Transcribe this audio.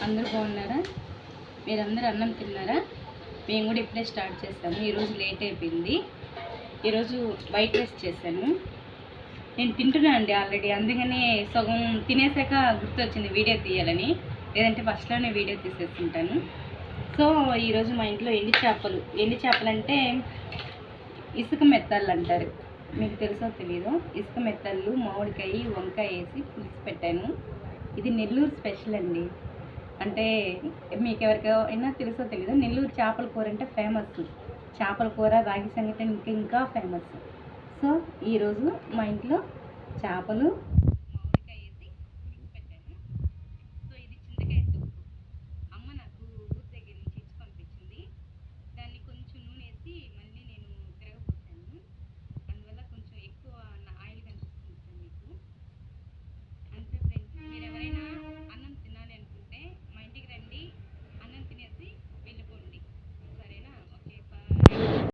అందరూ బాగున్నారా? మీరందరూ అన్నం తిన్నారా? మేము కూడా ఇప్పుడే స్టార్ట్ చేస్తాము. ఈరోజు లేట్ అయిపోయింది. ఈరోజు వైట్ రైస్ చేశాను. నేను తింటున్నా అండి ఆల్రెడీ, అందుకని సగం తినేసాక గుర్తొచ్చింది వీడియో తీయాలని, లేదంటే ఫస్ట్లోనే వీడియో తీసేస్తుంటాను. సో ఈరోజు మా ఇంట్లో ఎండి చేపలు అంటే ఇసుక మెత్తళ్ళు అంటారు, మీకు తెలుసో తెలీదు. ఇసుక మెత్తళ్ళు, మామిడికాయ, వంకాయ వేసి పులుసు పెట్టాను. ఇది నెల్లూరు స్పెషల్ అండి. అంటే మీకు ఎవరికైనా తెలుసో తెలీదు, నెల్లూరు చేపల కూర అంటే ఫేమస్. చేపల కూర, రాగి సంగటి ఇంకా ఫేమస్. సో ఈరోజు మా ఇంట్లో చేపలు,